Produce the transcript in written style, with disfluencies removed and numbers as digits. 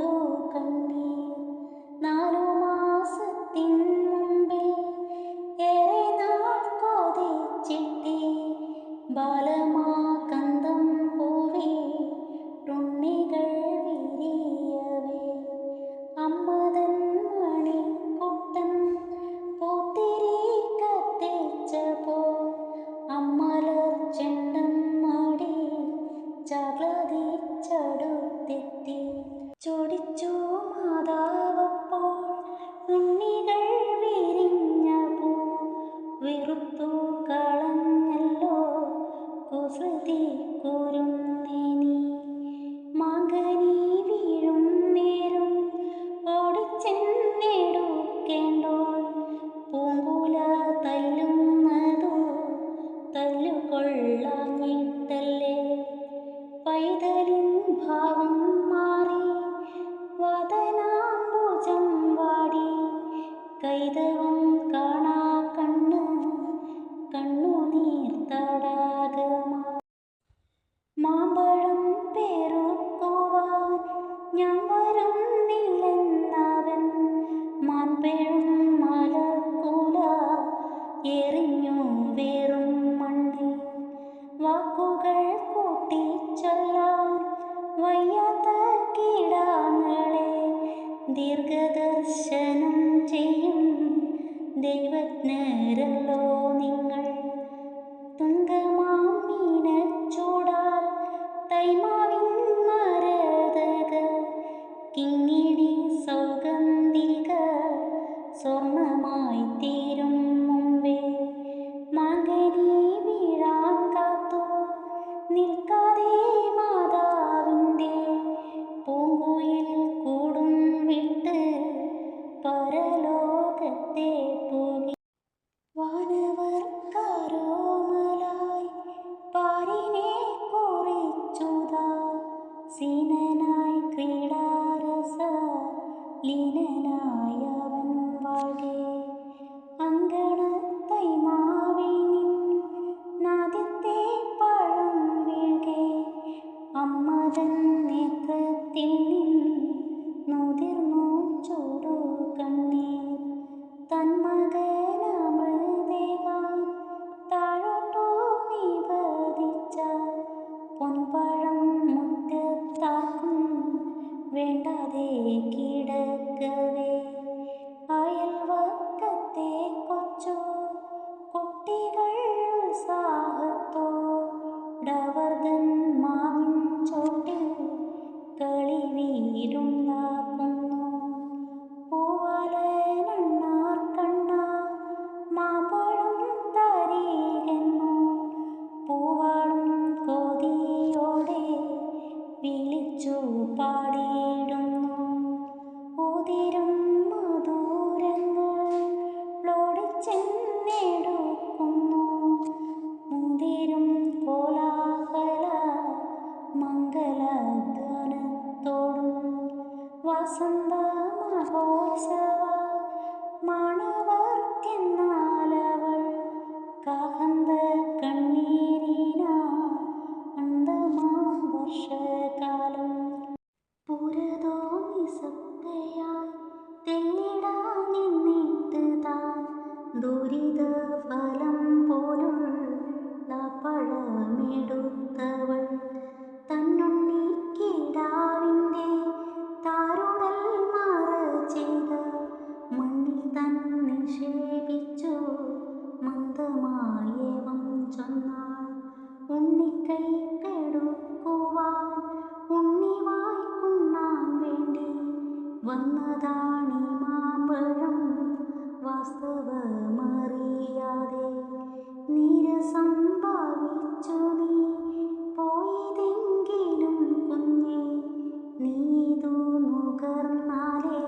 ചൂടു കണ്ണീർ. 4 മാസത്തിൻ മുമ്പിൽ ഏറെ നാൾ കൊതിച്ചിട്ടി ബാലമാകന്തം പൂവിട്ടുണ്ണികൾ വിരിയവേ. അമ്മതൻ മണിക്കുട്ടൻ പൂത്തിരി കത്തിച്ചപ്പോ അമ്മലർ ചെണ്ടൻ മടി ചാഗ്ലതിച്ചടുത്തെത്തി. ചൊടിച്ചു മാതാവപ്പോൾ ഉണ്ണികൾ വിരിഞ്ഞപ്പോ വെറുത്തു കളഞ്ഞല്ലോ കുസൃതി കുരുന്നേനി. മാങ്കനി വീഴും നേരം ഓടിച്ചെന്നെടുക്കേണ്ടോൾ പൂങ്കുല തല്ലുന്നതോ തല്ലുകൊള്ളാഞ്ഞിട്ടല്ലേ. പൈതലിൻ ഭാവം മാറി വദനാംബുജം വാടി കൈതവം കാണാ കണ്ണുനീർ തടാകമാ. മാമ്പഴം പേറുക്കുവാൻ ഞാൻ വരുന്നില്ലെന്നവൻ മാൻപെഴും മലർക്കുല എറിഞ്ഞു വേറും മണ്ണിൽ. വാക്കുകൾ കൂട്ടിച്ചൊല്ലാൻ വയ്യാത്ത കീടാങ്ങളെ ദീർഘദർശനം ചെയ്യും ദൈവജ്ഞരല്ലോ നിങ്ങൾ. തുങ്കമാം മീനച്ചൂടാൽ തൈമാവിൻ മരതക കിങ്ങിണി സൗഗന്ധിക സ്വർണമായി തീരും മുമ്പേ മാങ്കനി വീഴാൻ കാത്തു നിൽക്കാതെ മാതാവിൻ്റെ പൂങ്കുയിൽ കൂടും വിട്ട് പരലോകത്തെ പോകി. വാനവർക്കാരോമലായി പാരിനെ കുറിച്ചുതാ സീനനായി ക്രീഡാരസ ലീനനായവൻ വാഴേ. അങ്കണത്തൈമാവിൽ നിന്നാദ്യത്തെ പഴം വീഴെ അമ്മതൻ നേത്രത്തിൽ നിന്നുതിർന്നു ചൂടു കണ്ണീർ. തന്മകനമൃതേകാൻ താഴോട്ടു നിവദിച്ച പൊൻപഴം മുറ്റത്താർക്കും വേണ്ടാതെ കിടക്കവേ. അയൽവക്കത്തെ കൊച്ചു കുട്ടികൾ ഉത്സാഹത്തോടവർദ്ധൻ മാവിൻ ചോട്ടിൽ കളിവീരുണ്ടാക്കുന്നു. പൂവാലനണ്ണാർ കണ്ണാ മാമ്പഴം തരികെന്നു പൂവാളും കൊതിയോടെ വിളിച്ചു പാടിയിടുന്നു. ഉതിരും മധുരങ്ങളോടിച്ചെന്നെടുക്കുന്നു മുതിരും കോലാഹല മംഗളധ്വനത്തോടും. വസന്ത മഹോത്സവ മാണവർക്കെന്നാലവൾ കാഹന്ത കണ്ണീരിനാ അന്തമാം വർഷകാലം. പുരതോ നിസ്സത്തയായി തെല്ലിടാ നിന്നിട്ട് താൻ ദുരിത ഫലം പോലുള്ള പഴമെടുത്തവൾ തന്നുണ്ണി കിടാവിൻ്റെ താരുടൽ മറ ചെയ്ത മണ്ണിൽ തന്നെ നിക്ഷേപിച്ചു മന്ദമായേവം ചൊന്നാൾ. ഉണ്ണിക്കൈ കെടുക്കുവാൻ ഉണ്ണിവായ്ക്കുണ്ണാൻ വേണ്ടി വന്നതാണീ മാമ്പഴം വാസ്തവമറിയാതെ. നീരസം ഭാവിച്ചു നീ പോയതെങ്കിലും കുഞ്ഞെ നീതു നുകർന്നാലേ